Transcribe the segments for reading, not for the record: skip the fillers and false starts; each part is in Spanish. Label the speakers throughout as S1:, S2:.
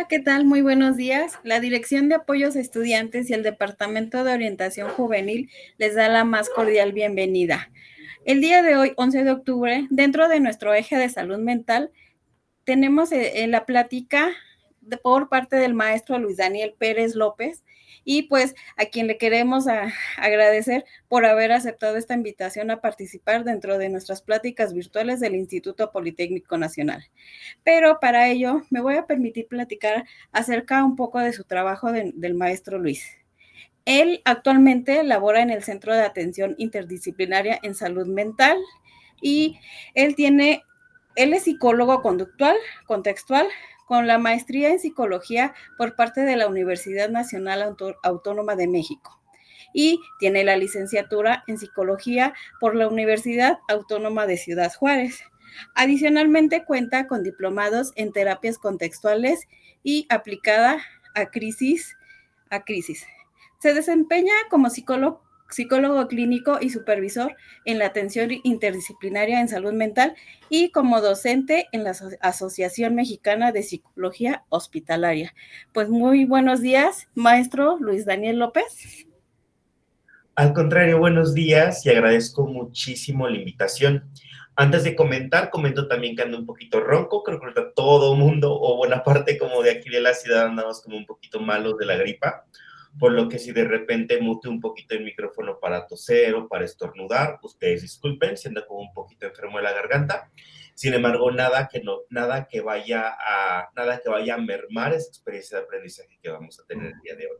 S1: Hola, ¿qué tal? Muy buenos días. La Dirección de Apoyos a Estudiantes y el Departamento de Orientación Juvenil les da la más cordial bienvenida. El día de hoy, 11 de octubre, dentro de nuestro eje de salud mental, tenemos la plática por parte del maestro Luis Daniel Pérez López y pues a quien le queremos agradecer por haber aceptado esta invitación a participar dentro de nuestras pláticas virtuales del Instituto Politécnico Nacional. Pero para ello me voy a permitir platicar acerca un poco de su trabajo del maestro Luis. Él actualmente labora en el Centro de Atención Interdisciplinaria en Salud Mental y él es psicólogo conductual, contextual, con la maestría en psicología por parte de la Universidad Nacional Autónoma de México y tiene la licenciatura en psicología por la Universidad Autónoma de Ciudad Juárez. Adicionalmente cuenta con diplomados en terapias contextuales y aplicada a crisis. Se desempeña como psicólogo clínico y supervisor en la atención interdisciplinaria en salud mental y como docente en la Asociación Mexicana de Psicología Hospitalaria. Pues muy buenos días, maestro Luis Daniel López.
S2: Al contrario, buenos días y agradezco muchísimo la invitación. Antes de comentar, comento también que ando un poquito ronco, creo que ahorita todo mundo o buena parte como de aquí de la ciudad andamos como un poquito malos de la gripa, por lo que si de repente mute un poquito el micrófono para toser o para estornudar, ustedes disculpen, si ando como un poquito enfermo de la garganta. Sin embargo, nada que vaya a mermar esa experiencia de aprendizaje que vamos a tener el día de hoy.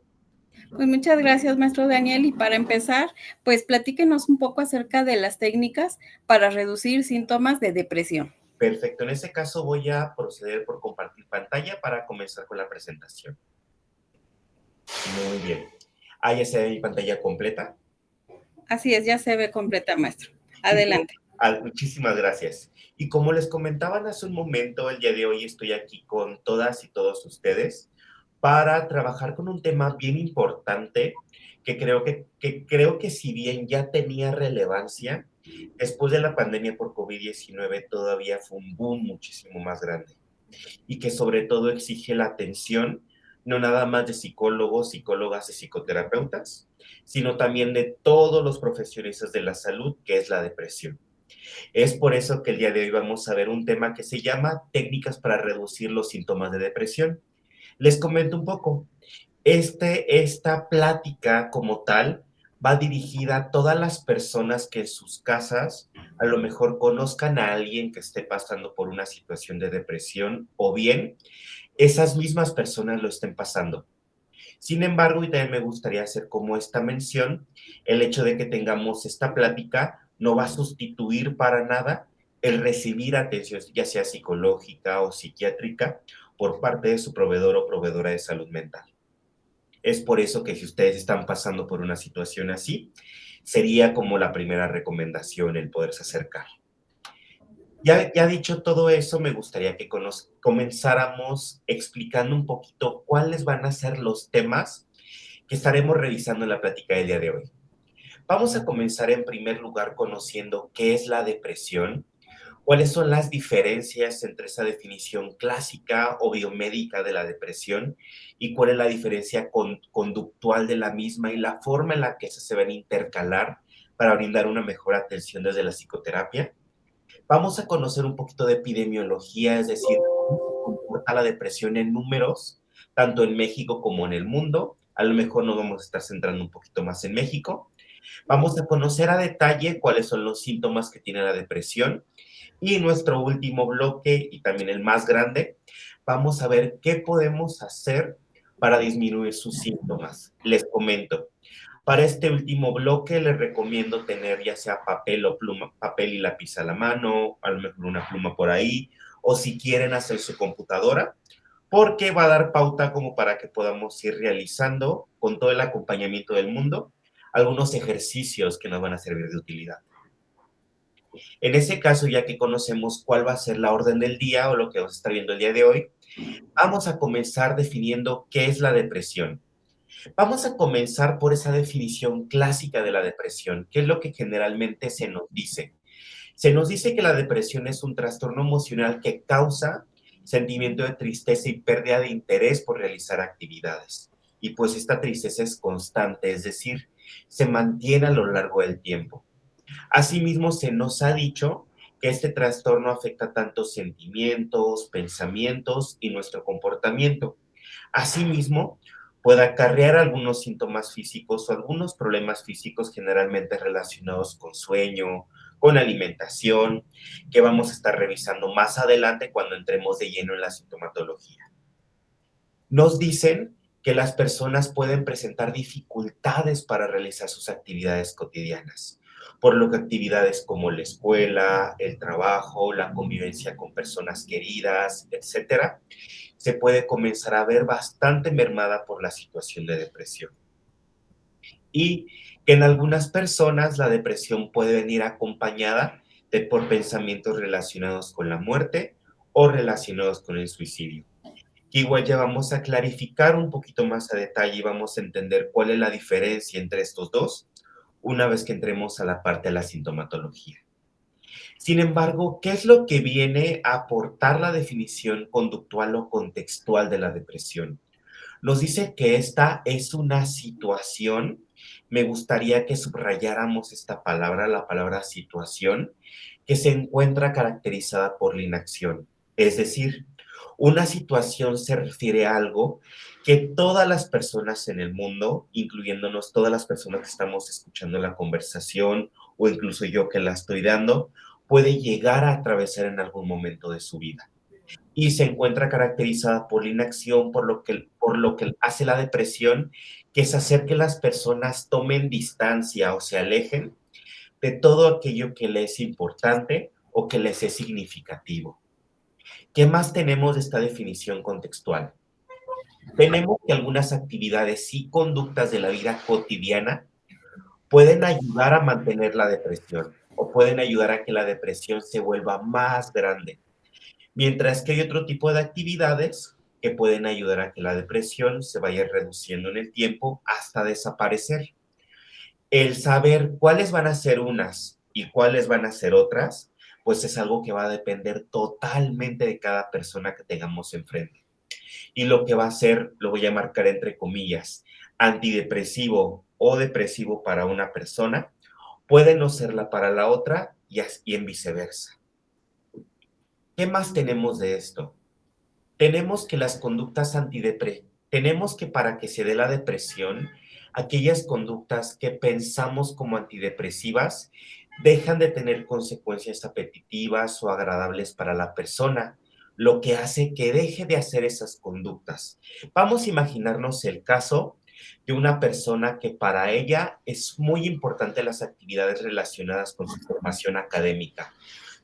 S1: Pues muchas gracias, maestro Daniel. Y para empezar, pues platíquenos un poco acerca de las técnicas para reducir síntomas de depresión.
S2: Perfecto, en ese caso voy a proceder por compartir pantalla para comenzar con la presentación. Muy bien. Ahí ya se ve mi pantalla completa.
S1: Así es, ya se ve completa, maestro.
S2: Y
S1: Adelante.
S2: muchísimas gracias. Y como les comentaban hace un momento, el día de hoy estoy aquí con todas y todos ustedes para trabajar con un tema bien importante que creo que si bien ya tenía relevancia, después de la pandemia por COVID-19 todavía fue un boom muchísimo más grande y que sobre todo exige la atención no nada más de psicólogos, psicólogas y psicoterapeutas, sino también de todos los profesionistas de la salud, que es la depresión. Es por eso que el día de hoy vamos a ver un tema que se llama técnicas para reducir los síntomas de depresión. Les comento un poco. Esta plática como tal va dirigida a todas las personas que en sus casas a lo mejor conozcan a alguien que esté pasando por una situación de depresión o bien esas mismas personas lo estén pasando. Sin embargo, y también me gustaría hacer como esta mención, el hecho de que tengamos esta plática no va a sustituir para nada el recibir atención, ya sea psicológica o psiquiátrica, por parte de su proveedor o proveedora de salud mental. Es por eso que si ustedes están pasando por una situación así, sería como la primera recomendación el poderse acercar. Ya dicho todo eso, me gustaría que comenzáramos explicando un poquito cuáles van a ser los temas que estaremos revisando en la plática del día de hoy. Vamos a comenzar en primer lugar conociendo qué es la depresión, cuáles son las diferencias entre esa definición clásica o biomédica de la depresión y cuál es la diferencia conductual de la misma y la forma en la que se van a intercalar para brindar una mejor atención desde la psicoterapia. Vamos a conocer un poquito de epidemiología, es decir, cómo se comporta la depresión en números, tanto en México como en el mundo. A lo mejor nos vamos a estar centrando un poquito más en México. Vamos a conocer a detalle cuáles son los síntomas que tiene la depresión. Y nuestro último bloque, y también el más grande, vamos a ver qué podemos hacer para disminuir sus síntomas. Les comento. Para este último bloque les recomiendo tener ya sea papel o pluma, papel y lápiz a la mano, a lo mejor una pluma por ahí, o si quieren hacer su computadora, porque va a dar pauta como para que podamos ir realizando con todo el acompañamiento del mundo algunos ejercicios que nos van a servir de utilidad. En ese caso, ya que conocemos cuál va a ser la orden del día o lo que vamos a estar viendo el día de hoy, vamos a comenzar definiendo qué es la depresión. Vamos a comenzar por esa definición clásica de la depresión, que es lo que generalmente se nos dice. Se nos dice que la depresión es un trastorno emocional que causa sentimiento de tristeza y pérdida de interés por realizar actividades. Y pues esta tristeza es constante, es decir, se mantiene a lo largo del tiempo. Asimismo, se nos ha dicho que este trastorno afecta tanto sentimientos, pensamientos y nuestro comportamiento. Asimismo, puede acarrear algunos síntomas físicos o algunos problemas físicos generalmente relacionados con sueño, con alimentación, que vamos a estar revisando más adelante cuando entremos de lleno en la sintomatología. Nos dicen que las personas pueden presentar dificultades para realizar sus actividades cotidianas, por lo que actividades como la escuela, el trabajo, la convivencia con personas queridas, etcétera, se puede comenzar a ver bastante mermada por la situación de depresión. Y que en algunas personas la depresión puede venir acompañada por pensamientos relacionados con la muerte o relacionados con el suicidio. Que igual ya vamos a clarificar un poquito más a detalle y vamos a entender cuál es la diferencia entre estos dos una vez que entremos a la parte de la sintomatología. Sin embargo, ¿qué es lo que viene a aportar la definición conductual o contextual de la depresión? Nos dice que esta es una situación, me gustaría que subrayáramos esta palabra, la palabra situación, que se encuentra caracterizada por la inacción. Es decir, una situación se refiere a algo que todas las personas en el mundo, incluyéndonos todas las personas que estamos escuchando la conversación o incluso yo que la estoy dando, puede llegar a atravesar en algún momento de su vida y se encuentra caracterizada por la inacción, por lo que hace la depresión, que es hacer que las personas tomen distancia o se alejen de todo aquello que les es importante o que les es significativo. ¿Qué más tenemos de esta definición contextual? Tenemos que algunas actividades y conductas de la vida cotidiana pueden ayudar a mantener la depresión o pueden ayudar a que la depresión se vuelva más grande. Mientras que hay otro tipo de actividades que pueden ayudar a que la depresión se vaya reduciendo en el tiempo hasta desaparecer. El saber cuáles van a ser unas y cuáles van a ser otras, pues es algo que va a depender totalmente de cada persona que tengamos enfrente. Y lo que va a ser, lo voy a marcar entre comillas, antidepresivo o depresivo para una persona, puede no serla para la otra y en viceversa. ¿Qué más tenemos de esto? Tenemos que las conductas tenemos que para que se dé la depresión, aquellas conductas que pensamos como antidepresivas dejan de tener consecuencias apetitivas o agradables para la persona, lo que hace que deje de hacer esas conductas. Vamos a imaginarnos el caso de una persona que para ella es muy importante las actividades relacionadas con su formación académica,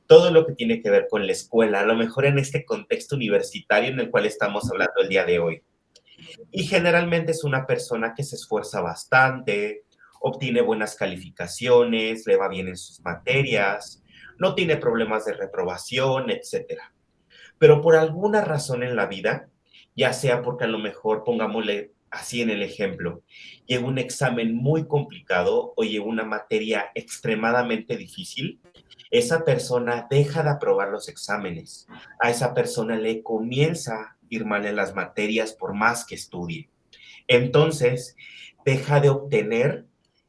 S2: todo lo que tiene que ver con la escuela, a lo mejor en este contexto universitario en el cual estamos hablando el día de hoy. Y generalmente es una persona que se esfuerza bastante, obtiene buenas calificaciones, le va bien en sus materias, no tiene problemas de reprobación, etcétera. Pero por alguna razón en la vida, ya sea porque a lo mejor, pongámosle así en el ejemplo, llegó un examen muy complicado o llegó una materia extremadamente difícil, esa persona deja de aprobar los exámenes. A esa persona le comienza a ir mal en las materias por más que estudie. Entonces, deja de obtener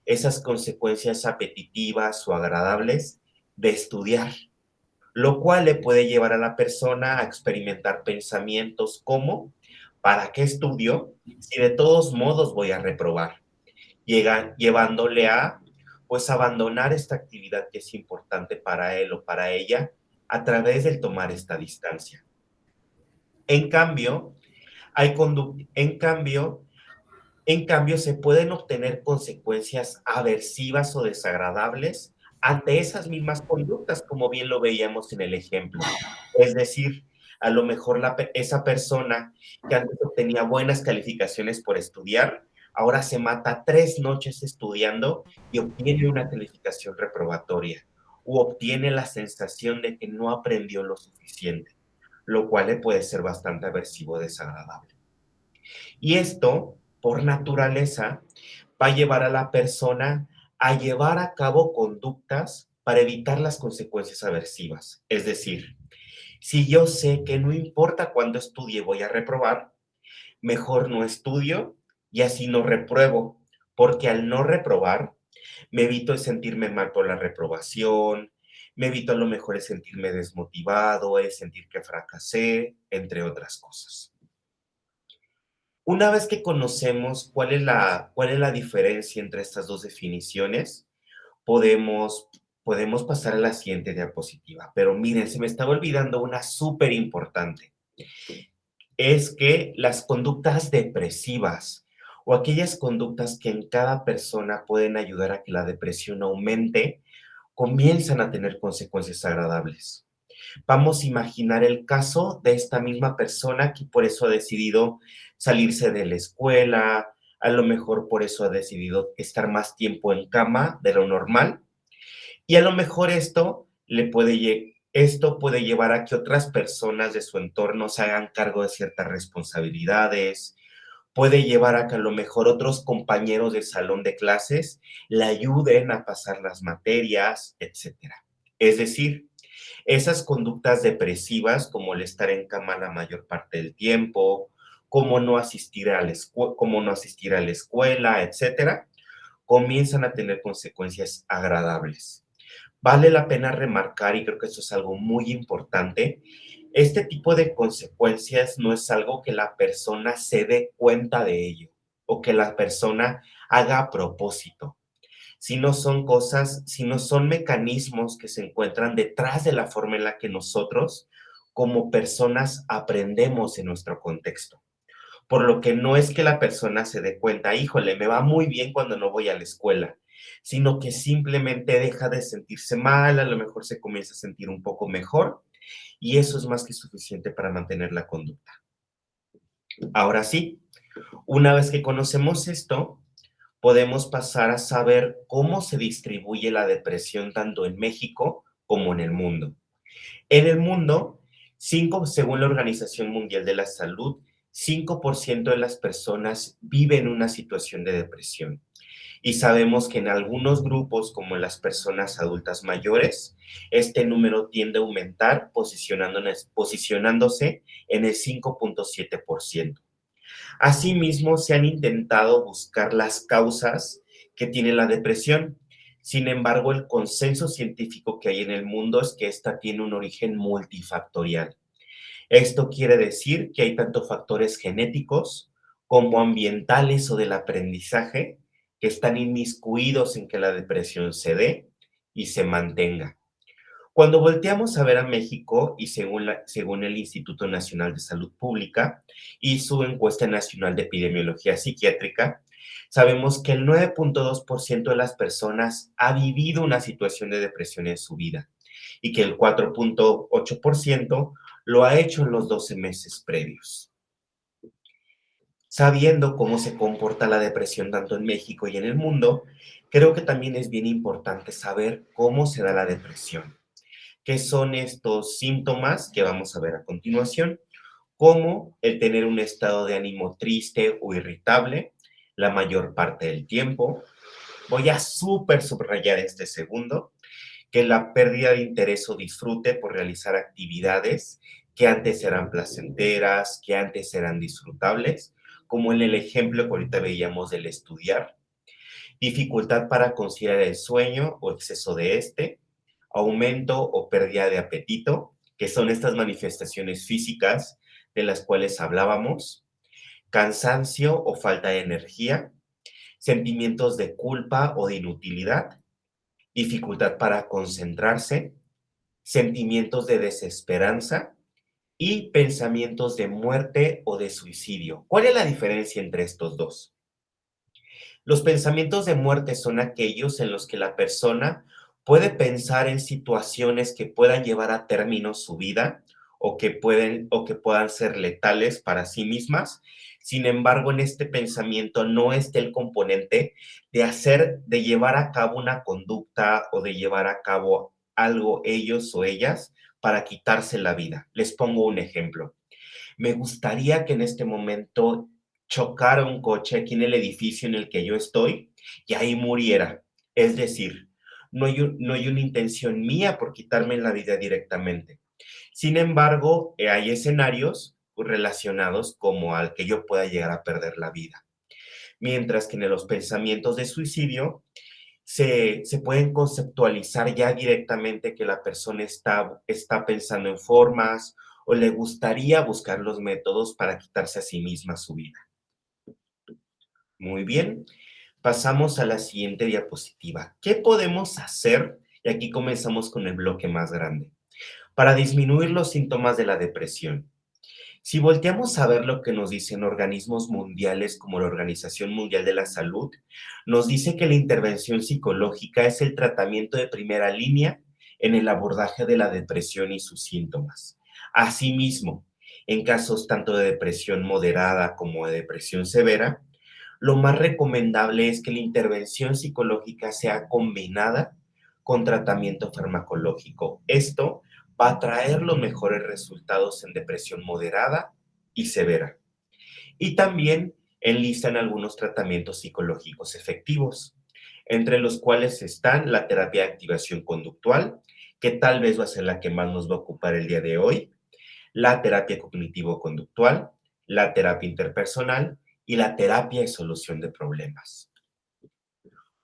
S2: esas consecuencias apetitivas o agradables de estudiar, lo cual le puede llevar a la persona a experimentar pensamientos como, ¿para qué estudio si de todos modos voy a reprobar? Llevándole a, pues, abandonar esta actividad que es importante para él o para ella a través del tomar esta distancia. En cambio, en cambio, se pueden obtener consecuencias aversivas o desagradables ante esas mismas conductas, como bien lo veíamos en el ejemplo. Es decir, a lo mejor esa persona que antes obtenía buenas calificaciones por estudiar, ahora se mata 3 noches estudiando y obtiene una calificación reprobatoria o obtiene la sensación de que no aprendió lo suficiente, lo cual le puede ser bastante aversivo o desagradable. Y esto, por naturaleza, va a llevar a la persona a llevar a cabo conductas para evitar las consecuencias aversivas. Es decir, Si yo sé que no importa cuándo estudie voy a reprobar, mejor no estudio y así no repruebo, porque al no reprobar me evito el sentirme mal por la reprobación, me evito a lo mejor el sentirme desmotivado, el sentir que fracasé, entre otras cosas. Una vez que conocemos cuál es la diferencia entre estas dos definiciones, podemos, podemos pasar a la siguiente diapositiva. Pero miren, se me estaba olvidando una súper importante. Es que las conductas depresivas o aquellas conductas que en cada persona pueden ayudar a que la depresión aumente, comienzan a tener consecuencias agradables. Vamos a imaginar el caso de esta misma persona que por eso ha decidido salirse de la escuela, a lo mejor por eso ha decidido estar más tiempo en cama de lo normal, y a lo mejor esto puede llevar a que otras personas de su entorno se hagan cargo de ciertas responsabilidades, puede llevar a que a lo mejor otros compañeros del salón de clases le ayuden a pasar las materias, etcétera. Es decir, esas conductas depresivas, como el estar en cama la mayor parte del tiempo, como no asistir a la escuela, etcétera, comienzan a tener consecuencias agradables. Vale la pena remarcar, y creo que esto es algo muy importante, este tipo de consecuencias no es algo que la persona se dé cuenta de ello o que la persona haga a propósito, sino son mecanismos que se encuentran detrás de la forma en la que nosotros como personas aprendemos en nuestro contexto. Por lo que no es que la persona se dé cuenta, híjole, me va muy bien cuando no voy a la escuela, sino que simplemente deja de sentirse mal, a lo mejor se comienza a sentir un poco mejor y eso es más que suficiente para mantener la conducta. Ahora sí, una vez que conocemos esto, podemos pasar a saber cómo se distribuye la depresión tanto en México como en el mundo. En el mundo, según la Organización Mundial de la Salud, 5% de las personas viven una situación de depresión. Y sabemos que en algunos grupos, como en las personas adultas mayores, este número tiende a aumentar, posicionándose en el 5.7%. Asimismo, se han intentado buscar las causas que tiene la depresión. Sin embargo, el consenso científico que hay en el mundo es que esta tiene un origen multifactorial. Esto quiere decir que hay tanto factores genéticos como ambientales o del aprendizaje que están inmiscuidos en que la depresión se dé y se mantenga. Cuando volteamos a ver a México y según el Instituto Nacional de Salud Pública y su encuesta nacional de epidemiología psiquiátrica, sabemos que el 9.2% de las personas ha vivido una situación de depresión en su vida y que el 4.8% lo ha hecho en los 12 meses previos. Sabiendo cómo se comporta la depresión tanto en México y en el mundo, creo que también es bien importante saber cómo se da la depresión. ¿Qué son estos síntomas que vamos a ver a continuación? Como el tener un estado de ánimo triste o irritable la mayor parte del tiempo. Voy a subrayar este segundo, que la pérdida de interés o disfrute por realizar actividades que antes eran placenteras, que antes eran disfrutables, como en el ejemplo que ahorita veíamos del estudiar, dificultad para conciliar el sueño o exceso de este, aumento o pérdida de apetito, que son estas manifestaciones físicas de las cuales hablábamos, cansancio o falta de energía, sentimientos de culpa o de inutilidad, dificultad para concentrarse, sentimientos de desesperanza y pensamientos de muerte o de suicidio. ¿Cuál es la diferencia entre estos dos? Los pensamientos de muerte son aquellos en los que la persona puede pensar en situaciones que puedan llevar a término su vida o que puedan ser letales para sí mismas. Sin embargo, en este pensamiento no está el componente de llevar a cabo una conducta o de llevar a cabo algo ellos o ellas para quitarse la vida. Les pongo un ejemplo. Me gustaría que en este momento chocara un coche aquí en el edificio en el que yo estoy y ahí muriera. Es decir, no hay una intención mía por quitarme la vida directamente, Sin embargo, hay escenarios relacionados como al que yo pueda llegar a perder la vida. Mientras que en los pensamientos de suicidio se pueden conceptualizar ya directamente que la persona está pensando en formas o le gustaría buscar los métodos para quitarse a sí misma su vida. Muy bien, pasamos a la siguiente diapositiva. ¿Qué podemos hacer? Y aquí comenzamos con el bloque más grande. Para disminuir los síntomas de la depresión. Si volteamos a ver lo que nos dicen organismos mundiales como la Organización Mundial de la Salud, nos dice que la intervención psicológica es el tratamiento de primera línea en el abordaje de la depresión y sus síntomas. Asimismo, en casos tanto de depresión moderada como de depresión severa, lo más recomendable es que la intervención psicológica sea combinada con tratamiento farmacológico. Esto va a traer los mejores resultados en depresión moderada y severa. Y también enlistan algunos tratamientos psicológicos efectivos, entre los cuales están la terapia de activación conductual, que tal vez va a ser la que más nos va a ocupar el día de hoy, la terapia cognitivo-conductual, la terapia interpersonal y la terapia de solución de problemas.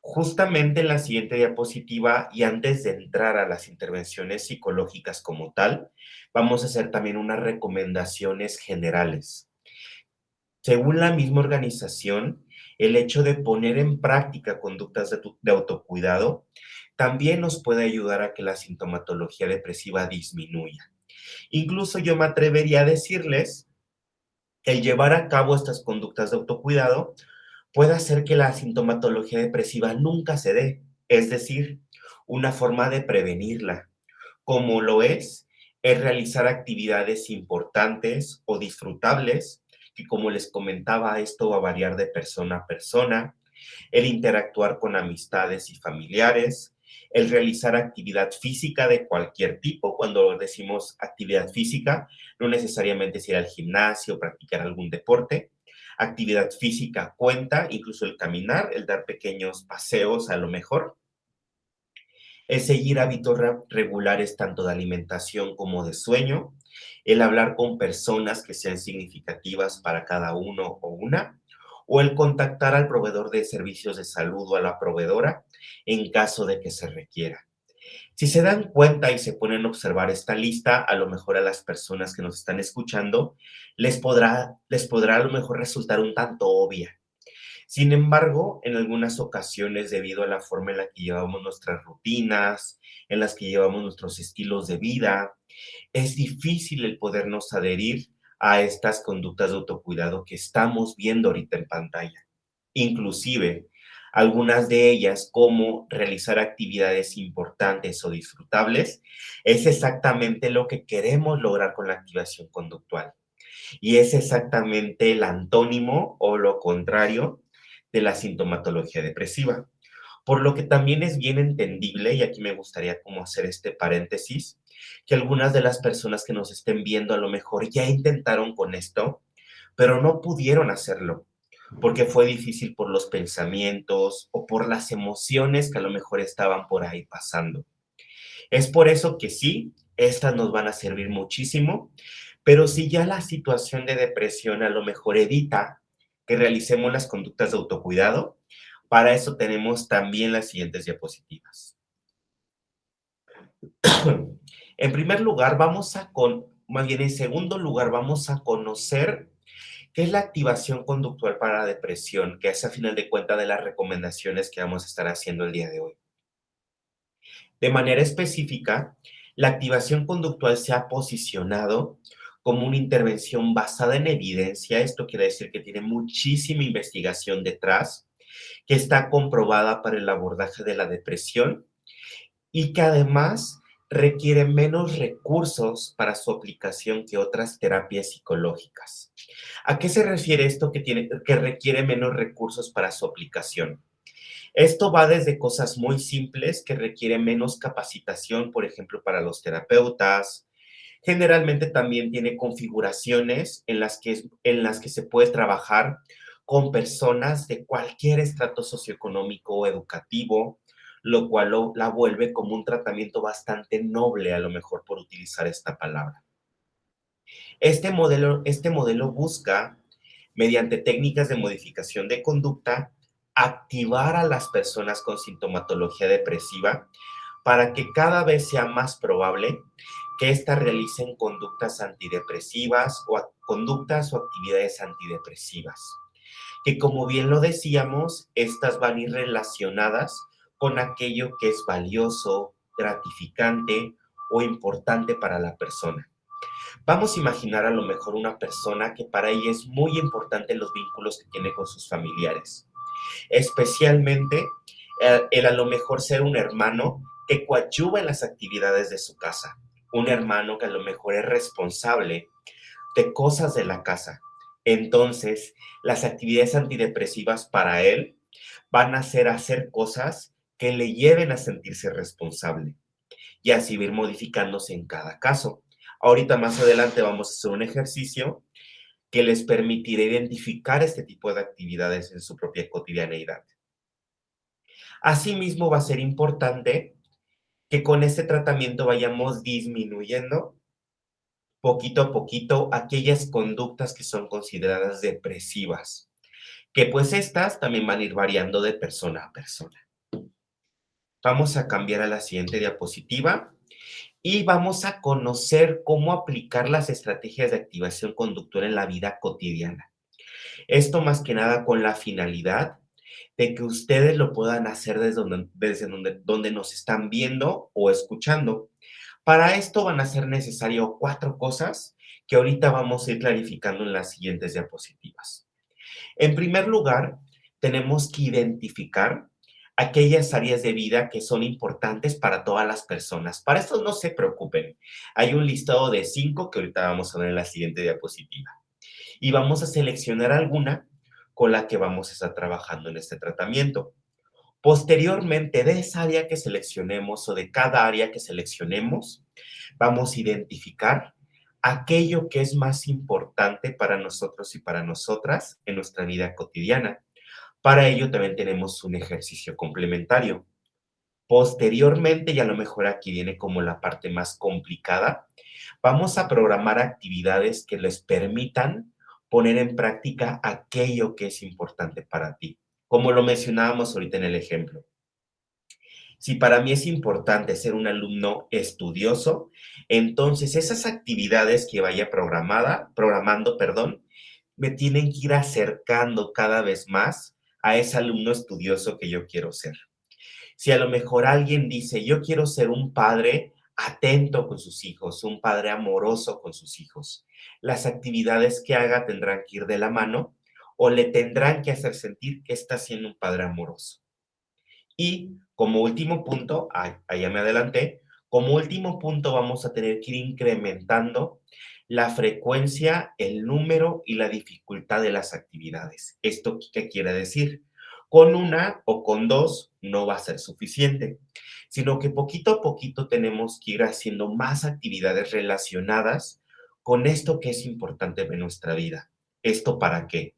S2: Justamente en la siguiente diapositiva, y antes de entrar a las intervenciones psicológicas como tal, vamos a hacer también unas recomendaciones generales. Según la misma organización, el hecho de poner en práctica conductas de autocuidado también nos puede ayudar a que la sintomatología depresiva disminuya. Incluso yo me atrevería a decirles que el llevar a cabo estas conductas de autocuidado puede hacer que la sintomatología depresiva nunca se dé, es decir, una forma de prevenirla, como lo es realizar actividades importantes o disfrutables, que como les comentaba, esto va a variar de persona a persona, el interactuar con amistades y familiares, el realizar actividad física de cualquier tipo. Cuando decimos actividad física, no necesariamente es ir al gimnasio o practicar algún deporte. Actividad física cuenta, incluso el caminar, el dar pequeños paseos a lo mejor, el seguir hábitos regulares tanto de alimentación como de sueño, el hablar con personas que sean significativas para cada uno o una, o el contactar al proveedor de servicios de salud o a la proveedora en caso de que se requiera. Si se dan cuenta y se ponen a observar esta lista, a lo mejor a las personas que nos están escuchando les podrá a lo mejor resultar un tanto obvia. Sin embargo, en algunas ocasiones, debido a la forma en la que llevamos nuestras rutinas, en las que llevamos nuestros estilos de vida, es difícil el podernos adherir a estas conductas de autocuidado que estamos viendo ahorita en pantalla. Inclusive, algunas de ellas, como realizar actividades importantes o disfrutables, es exactamente lo que queremos lograr con la activación conductual. Y es exactamente el antónimo o lo contrario de la sintomatología depresiva. Por lo que también es bien entendible, y aquí me gustaría como hacer este paréntesis, que algunas de las personas que nos estén viendo a lo mejor ya intentaron con esto, pero no pudieron hacerlo, porque fue difícil por los pensamientos o por las emociones que a lo mejor estaban por ahí pasando. Es por eso que sí, estas nos van a servir muchísimo, pero si ya la situación de depresión a lo mejor evita que realicemos las conductas de autocuidado, para eso tenemos también las siguientes diapositivas. En primer lugar, más bien en segundo lugar, vamos a conocer qué es la activación conductual para la depresión, que es a final de cuentas de las recomendaciones que vamos a estar haciendo el día de hoy. De manera específica, la activación conductual se ha posicionado como una intervención basada en evidencia. Esto quiere decir que tiene muchísima investigación detrás, que está comprobada para el abordaje de la depresión y que además requiere menos recursos para su aplicación que otras terapias psicológicas. ¿A qué se refiere esto que requiere menos recursos para su aplicación? Esto va desde cosas muy simples que requieren menos capacitación, por ejemplo, para los terapeutas. Generalmente también tiene configuraciones en las que se puede trabajar con personas de cualquier estrato socioeconómico o educativo, lo cual la vuelve como un tratamiento bastante noble, a lo mejor por utilizar esta palabra. Este modelo busca, mediante técnicas de modificación de conducta, activar a las personas con sintomatología depresiva para que cada vez sea más probable que éstas realicen conductas antidepresivas o conductas o actividades antidepresivas. Que como bien lo decíamos, estas van a ir relacionadas con aquello que es valioso, gratificante o importante para la persona. Vamos a imaginar a lo mejor una persona que para ella es muy importante los vínculos que tiene con sus familiares. Especialmente el a lo mejor ser un hermano que coadyuva en las actividades de su casa. Un hermano que a lo mejor es responsable de cosas de la casa. Entonces, las actividades antidepresivas para él van a ser hacer cosas que le lleven a sentirse responsable y así ir modificándose en cada caso. Ahorita más adelante vamos a hacer un ejercicio que les permitirá identificar este tipo de actividades en su propia cotidianeidad. Asimismo, va a ser importante que con este tratamiento vayamos disminuyendo poquito a poquito aquellas conductas que son consideradas depresivas, que pues estas también van a ir variando de persona a persona. Vamos a cambiar a la siguiente diapositiva y vamos a conocer cómo aplicar las estrategias de activación conductual en la vida cotidiana. Esto más que nada con la finalidad de que ustedes lo puedan hacer desde donde nos están viendo o escuchando. Para esto van a ser necesarias 4 cosas que ahorita vamos a ir clarificando en las siguientes diapositivas. En primer lugar, tenemos que identificar aquellas áreas de vida que son importantes para todas las personas. Para esto no se preocupen. Hay un listado de 5 que ahorita vamos a ver en la siguiente diapositiva. Y vamos a seleccionar alguna con la que vamos a estar trabajando en este tratamiento. Posteriormente, de esa área que seleccionemos o de cada área que seleccionemos, vamos a identificar aquello que es más importante para nosotros y para nosotras en nuestra vida cotidiana. Para ello también tenemos un ejercicio complementario. Posteriormente, y a lo mejor aquí viene como la parte más complicada, vamos a programar actividades que les permitan poner en práctica aquello que es importante para ti, como lo mencionábamos ahorita en el ejemplo. Si para mí es importante ser un alumno estudioso, entonces esas actividades que vaya programando, me tienen que ir acercando cada vez más a ese alumno estudioso que yo quiero ser. Si a lo mejor alguien dice, yo quiero ser un padre atento con sus hijos, un padre amoroso con sus hijos, las actividades que haga tendrán que ir de la mano o le tendrán que hacer sentir que está siendo un padre amoroso. Y como último punto, allá me adelanté, como último punto vamos a tener que ir incrementando la frecuencia, el número y la dificultad de las actividades. ¿Esto qué quiere decir? Con una o con dos no va a ser suficiente, sino que poquito a poquito tenemos que ir haciendo más actividades relacionadas con esto que es importante en nuestra vida. ¿Esto para qué?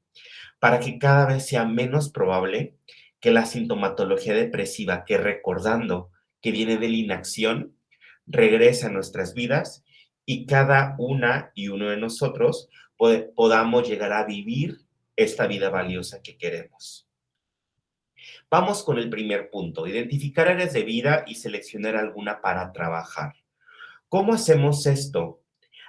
S2: Para que cada vez sea menos probable que la sintomatología depresiva, que recordando que viene de la inacción, regrese a nuestras vidas y cada una y uno de nosotros podamos llegar a vivir esta vida valiosa que queremos. Vamos con el primer punto, identificar áreas de vida y seleccionar alguna para trabajar. ¿Cómo hacemos esto?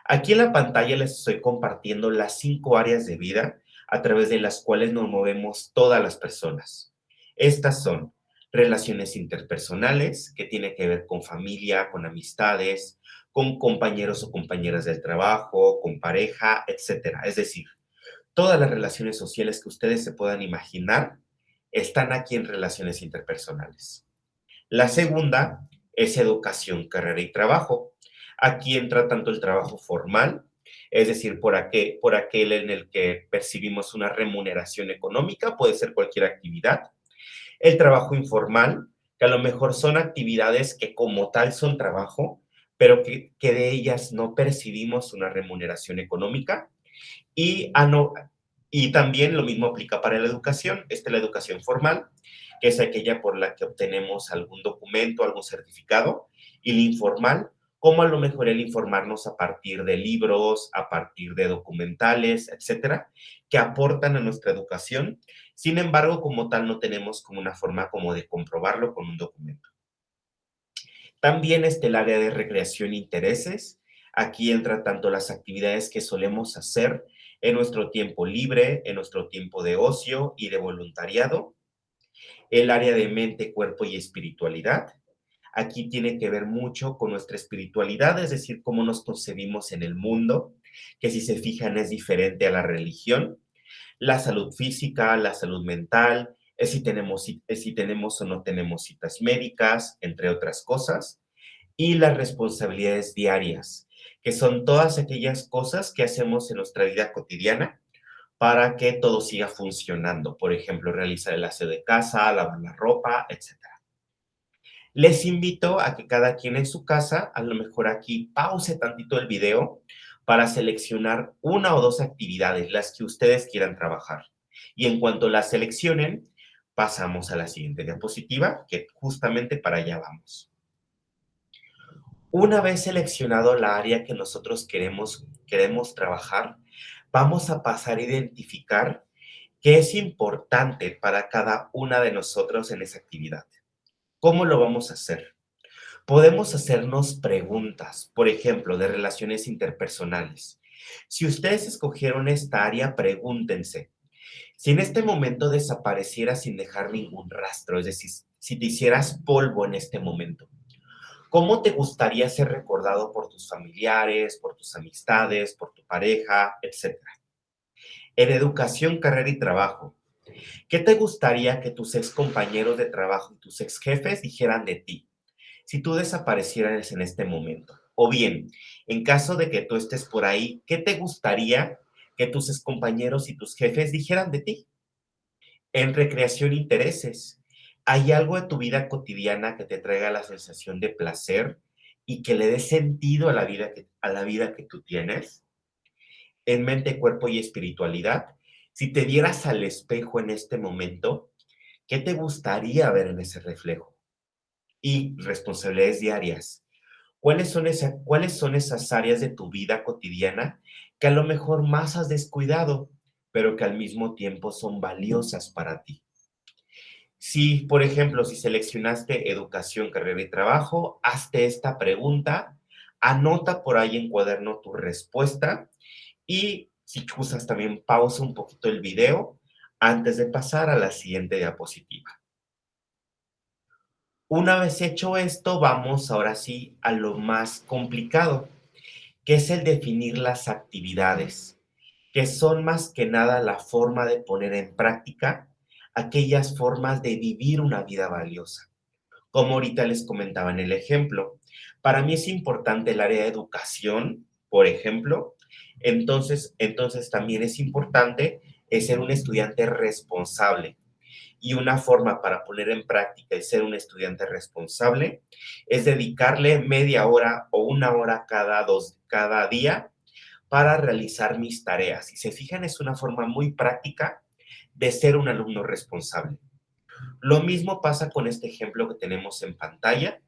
S2: Aquí en la pantalla les estoy compartiendo las 5 áreas de vida a través de las cuales nos movemos todas las personas. Estas son relaciones interpersonales, que tiene que ver con familia, con amistades, con compañeros o compañeras del trabajo, con pareja, etcétera. Es decir, todas las relaciones sociales que ustedes se puedan imaginar están aquí en relaciones interpersonales. La segunda es educación, carrera y trabajo. Aquí entra tanto el trabajo formal, es decir, por aquel en el que percibimos una remuneración económica, puede ser cualquier actividad. El trabajo informal, que a lo mejor son actividades que como tal son trabajo, pero que de ellas no percibimos una remuneración económica. Y, no, y también lo mismo aplica para la educación, la educación formal, que es aquella por la que obtenemos algún documento, algún certificado, y la informal, como a lo mejor el informarnos a partir de libros, a partir de documentales, etcétera, que aportan a nuestra educación. Sin embargo, como tal, no tenemos como una forma como de comprobarlo con un documento. También está el área de recreación e intereses. Aquí entra tanto las actividades que solemos hacer en nuestro tiempo libre, en nuestro tiempo de ocio y de voluntariado. El área de mente, cuerpo y espiritualidad. Aquí tiene que ver mucho con nuestra espiritualidad, es decir, cómo nos concebimos en el mundo, que si se fijan es diferente a la religión. La salud física, la salud mental, es si tenemos o no tenemos citas médicas, entre otras cosas. Y las responsabilidades diarias, que son todas aquellas cosas que hacemos en nuestra vida cotidiana para que todo siga funcionando. Por ejemplo, realizar el aseo de casa, lavar la ropa, etcétera. Les invito a que cada quien en su casa, a lo mejor aquí pause tantito el video para seleccionar una o dos actividades, las que ustedes quieran trabajar. Y en cuanto las seleccionen, pasamos a la siguiente diapositiva, que justamente para allá vamos. Una vez seleccionado la área que nosotros queremos trabajar, vamos a pasar a identificar qué es importante para cada una de nosotros en esa actividad. ¿Cómo lo vamos a hacer? Podemos hacernos preguntas, por ejemplo, de relaciones interpersonales. Si ustedes escogieron esta área, pregúntense, si en este momento desapareciera sin dejar ningún rastro, es decir, si te hicieras polvo en este momento, ¿cómo te gustaría ser recordado por tus familiares, por tus amistades, por tu pareja, etcétera? En educación, carrera y trabajo, ¿qué te gustaría que tus ex compañeros de trabajo y tus ex jefes dijeran de ti si tú desaparecieras en este momento? O bien, en caso de que tú estés por ahí, ¿qué te gustaría que tus ex compañeros y tus jefes dijeran de ti? En recreación, intereses, ¿hay algo de tu vida cotidiana que te traiga la sensación de placer y que le dé sentido a la vida que tú tienes? En mente, cuerpo y espiritualidad, si te vieras al espejo en este momento, ¿qué te gustaría ver en ese reflejo? Y responsabilidades diarias. ¿Cuáles son esas áreas de tu vida cotidiana que a lo mejor más has descuidado, pero que al mismo tiempo son valiosas para ti? Si, por ejemplo, si seleccionaste educación, carrera y trabajo, hazte esta pregunta, anota por ahí en cuaderno tu respuesta y si gustas también pausa un poquito el video antes de pasar a la siguiente diapositiva. Una vez hecho esto, vamos ahora sí a lo más complicado, que es el definir las actividades, que son más que nada la forma de poner en práctica aquellas formas de vivir una vida valiosa. Como ahorita les comentaba en el ejemplo, para mí es importante el área de educación, por ejemplo, entonces también es importante ser un estudiante responsable. Y una forma para poner en práctica y ser un estudiante responsable es dedicarle media hora o una hora cada día para realizar mis tareas. Si se fijan, es una forma muy práctica de ser un alumno responsable. Lo mismo pasa con este ejemplo que tenemos en pantalla.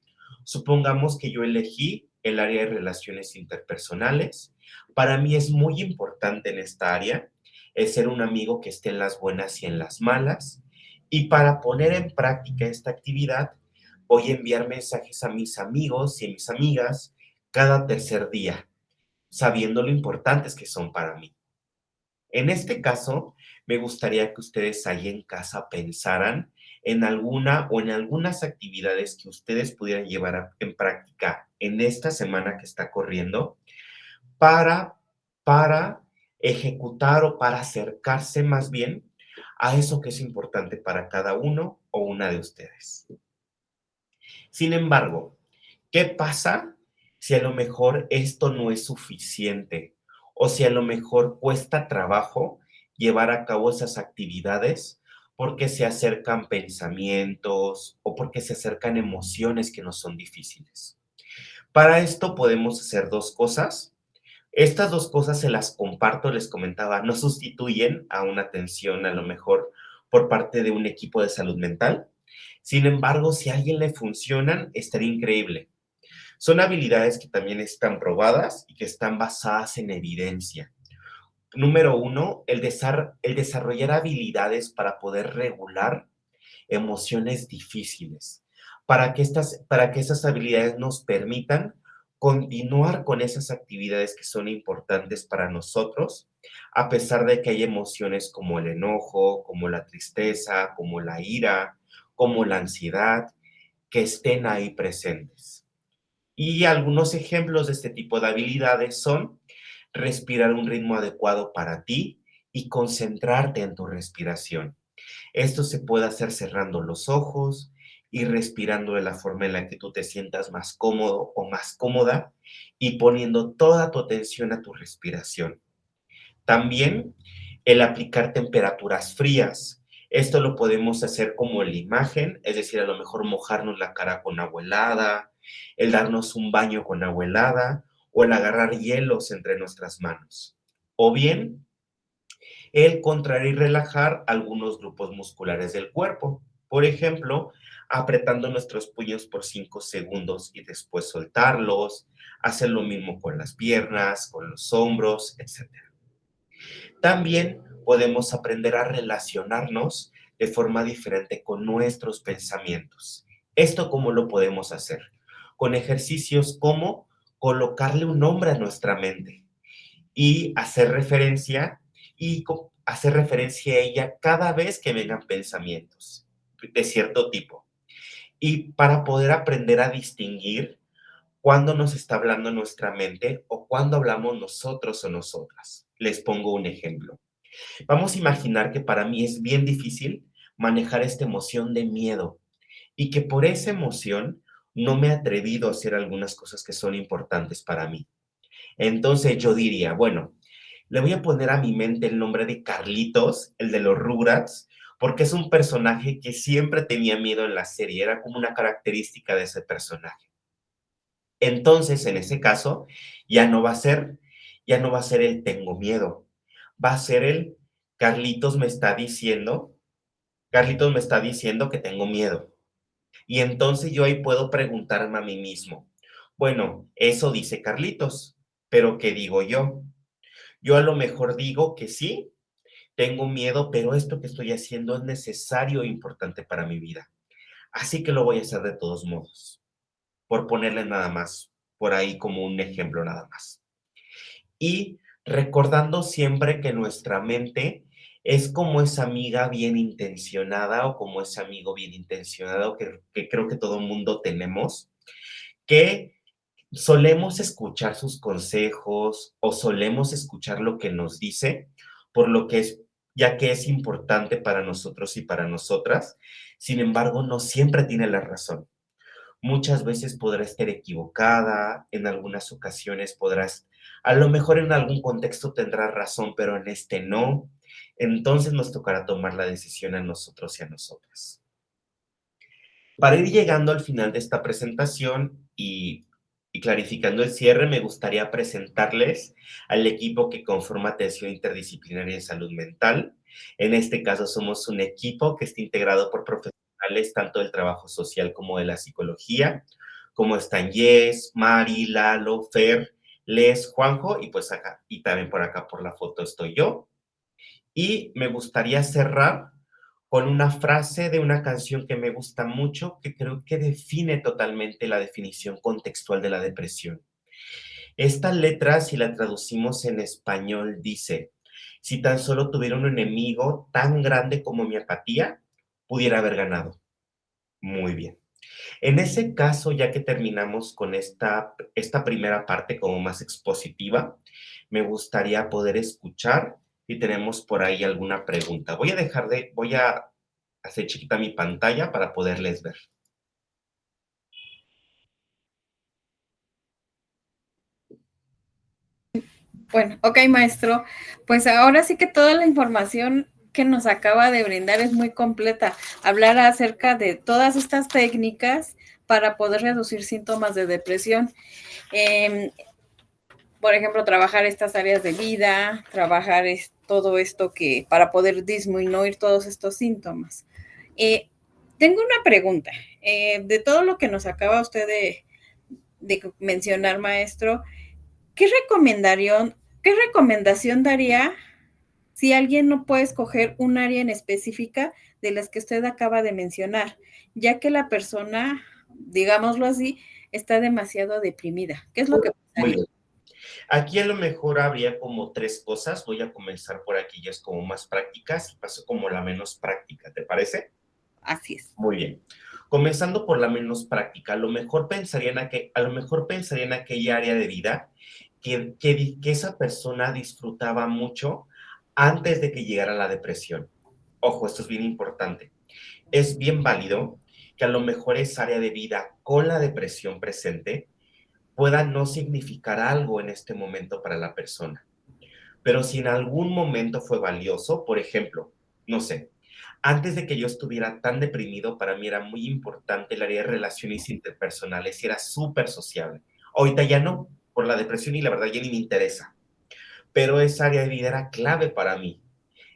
S2: Supongamos que yo elegí el área de relaciones interpersonales. Para mí es muy importante en esta área el ser un amigo que esté en las buenas y en las malas. Y para poner en práctica esta actividad, voy a enviar mensajes a mis amigos y a mis amigas cada tercer día, sabiendo lo importantes que son para mí. En este caso, me gustaría que ustedes ahí en casa pensaran en alguna o en algunas actividades que ustedes pudieran llevar en práctica en esta semana que está corriendo para, para ejecutar o para acercarse más bien a eso que es importante para cada uno o una de ustedes. Sin embargo, ¿qué pasa si a lo mejor esto no es suficiente o si a lo mejor cuesta trabajo llevar a cabo esas actividades porque se acercan pensamientos o porque se acercan emociones que nos son difíciles? Para esto podemos hacer dos cosas. Estas dos cosas se las comparto, les comentaba, no sustituyen a una atención a lo mejor por parte de un equipo de salud mental. Sin embargo, si a alguien le funcionan, estaría increíble. Son habilidades que también están probadas y que están basadas en evidencia. Número uno, el desarrollar habilidades para poder regular emociones difíciles, para que esas habilidades nos permitan continuar con esas actividades que son importantes para nosotros, a pesar de que hay emociones como el enojo, como la tristeza, como la ira, como la ansiedad, que estén ahí presentes. Y algunos ejemplos de este tipo de habilidades son respirar un ritmo adecuado para ti y concentrarte en tu respiración. Esto se puede hacer cerrando los ojos y respirando de la forma en la que tú te sientas más cómodo o más cómoda y poniendo toda tu atención a tu respiración. También el aplicar temperaturas frías. Esto lo podemos hacer como en la imagen, es decir, a lo mejor mojarnos la cara con agua helada, el darnos un baño con agua helada o el agarrar hielos entre nuestras manos. O bien el contraer y relajar algunos grupos musculares del cuerpo. Por ejemplo, apretando nuestros puños por 5 segundos y después soltarlos, hacer lo mismo con las piernas, con los hombros, etc. También podemos aprender a relacionarnos de forma diferente con nuestros pensamientos. ¿Esto cómo lo podemos hacer? Con ejercicios como colocarle un nombre a nuestra mente y hacer referencia a ella cada vez que vengan pensamientos de cierto tipo. Y para poder aprender a distinguir cuándo nos está hablando nuestra mente o cuándo hablamos nosotros o nosotras. Les pongo un ejemplo. Vamos a imaginar que para mí es bien difícil manejar esta emoción de miedo y que por esa emoción no me he atrevido a hacer algunas cosas que son importantes para mí. Entonces yo diría, bueno, le voy a poner a mi mente el nombre de Carlitos, el de los Rugrats, porque es un personaje que siempre tenía miedo en la serie, era como una característica de ese personaje. Entonces, en ese caso, ya no va a ser, ya no va a ser el tengo miedo, va a ser el Carlitos me está diciendo, Carlitos me está diciendo que tengo miedo. Y entonces yo ahí puedo preguntarme a mí mismo, bueno, eso dice Carlitos, pero ¿qué digo yo? Yo a lo mejor digo que sí, tengo miedo, pero esto que estoy haciendo es necesario e importante para mi vida. Así que lo voy a hacer de todos modos, por ponerle nada más, por ahí como un ejemplo nada más. Y recordando siempre que nuestra mente es como esa amiga bien intencionada o como ese amigo bien intencionado que creo que todo mundo tenemos, que solemos escuchar sus consejos o solemos escuchar lo que nos dice, por lo que es, ya que es importante para nosotros y para nosotras. Sin embargo, no siempre tiene la razón. Muchas veces podrá estar equivocada, en algunas ocasiones podrás, a lo mejor en algún contexto tendrá razón, pero en este no. Entonces nos tocará tomar la decisión a nosotros y a nosotras. Para ir llegando al final de esta presentación y clarificando el cierre, me gustaría presentarles al equipo que conforma Atención Interdisciplinaria en Salud Mental. En este caso, somos un equipo que está integrado por profesionales tanto del trabajo social como de la psicología, como están Yes, Mari, Lalo, Fer, Les, Juanjo, y pues acá, y también por acá por la foto estoy yo. Y me gustaría cerrar con una frase de una canción que me gusta mucho, que creo que define totalmente la definición contextual de la depresión. Esta letra, si la traducimos en español, dice, si tan solo tuviera un enemigo tan grande como mi apatía, pudiera haber ganado. Muy bien. En ese caso, ya que terminamos con esta primera parte como más expositiva, me gustaría poder escuchar si tenemos por ahí alguna pregunta. Voy a hacer chiquita mi pantalla para poderles ver.
S1: Bueno, ok, maestro. Pues ahora sí que toda la información que nos acaba de brindar es muy completa. Hablar acerca de todas estas técnicas para poder reducir síntomas de depresión. Eh, por ejemplo, trabajar estas áreas de vida, trabajar todo esto que para poder disminuir todos estos síntomas. Tengo una pregunta. De todo lo que nos acaba usted de mencionar, maestro, ¿qué qué recomendación daría si alguien no puede escoger un área en específica de las que usted acaba de mencionar, ya que la persona, digámoslo así, está demasiado deprimida? ¿Qué es lo que
S2: Muy
S1: pasaría?
S2: bien. Aquí a lo mejor habría como tres cosas. Voy a comenzar por aquellas como más prácticas y paso como la menos práctica, ¿te parece?
S1: Así es.
S2: Muy bien. Comenzando por la menos práctica, a lo mejor pensaría en aquella área de vida que esa persona disfrutaba mucho antes de que llegara la depresión. Ojo, esto es bien importante. Es bien válido que a lo mejor esa área de vida con la depresión presente pueda no significar algo en este momento para la persona. Pero si en algún momento fue valioso, por ejemplo, no sé, antes de que yo estuviera tan deprimido, para mí era muy importante el área de relaciones interpersonales y era súper sociable. Ahorita ya no, por la depresión y la verdad ya ni me interesa, pero esa área de vida era clave para mí.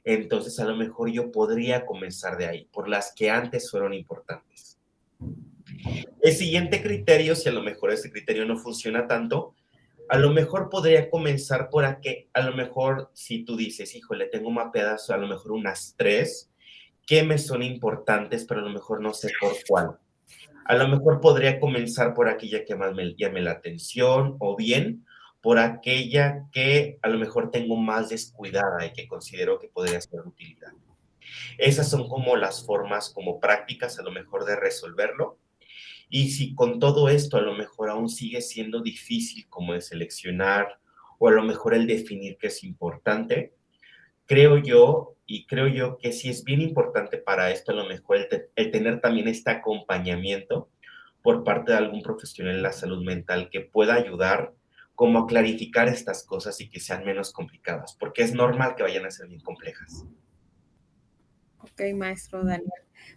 S2: Entonces a lo mejor yo podría comenzar de ahí, por las que antes fueron importantes. El siguiente criterio, si a lo mejor ese criterio no funciona tanto, a lo mejor podría comenzar por aquí, a lo mejor si tú dices, híjole, tengo mapeadas a lo mejor unas tres que me son importantes, pero a lo mejor no sé por cuál. A lo mejor podría comenzar por aquella que más me llame la atención o bien por aquella que a lo mejor tengo más descuidada y que considero que podría ser de utilidad. Esas son como las formas como prácticas a lo mejor de resolverlo. Y si con todo esto a lo mejor aún sigue siendo difícil como de seleccionar o a lo mejor el definir qué es importante, creo yo que sí es bien importante para esto a lo mejor el tener también este acompañamiento por parte de algún profesional en la salud mental que pueda ayudar como a clarificar estas cosas y que sean menos complicadas, porque es normal que vayan a ser bien complejas.
S1: Ok, maestro Daniel.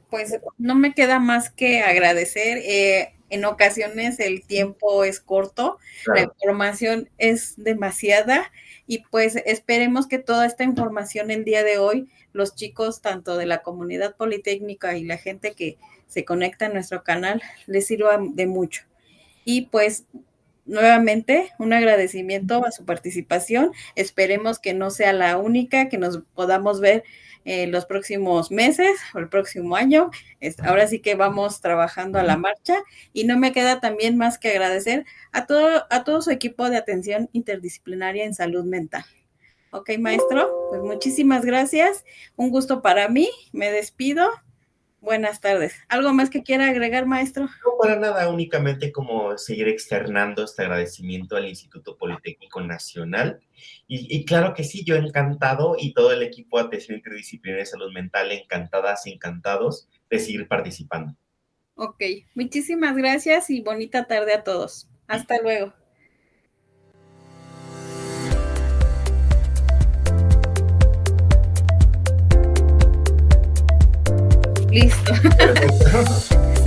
S1: Pues no me queda más que agradecer. En ocasiones el tiempo es corto, la
S2: Claro.
S1: información es demasiada y pues esperemos que toda esta información el día de hoy, los chicos tanto de la comunidad politécnica y la gente que se conecta a nuestro canal, les sirva de mucho. Y pues nuevamente un agradecimiento a su participación. Esperemos que no sea la única, que nos podamos ver los próximos meses o el próximo año. Ahora sí que vamos trabajando a la marcha y no me queda también más que agradecer a todo su equipo de atención interdisciplinaria en salud mental. Ok, maestro, pues muchísimas gracias. Un gusto para mí. Me despido. Buenas tardes. ¿Algo más que quiera agregar, maestro?
S2: No para nada, únicamente como seguir externando este agradecimiento al Instituto Politécnico Nacional. Y claro que sí, yo encantado y todo el equipo de atención interdisciplinaria de salud mental, encantadas y encantados de seguir participando.
S1: Ok, muchísimas gracias y bonita tarde a todos. Hasta luego. Listo.
S2: Perfecto.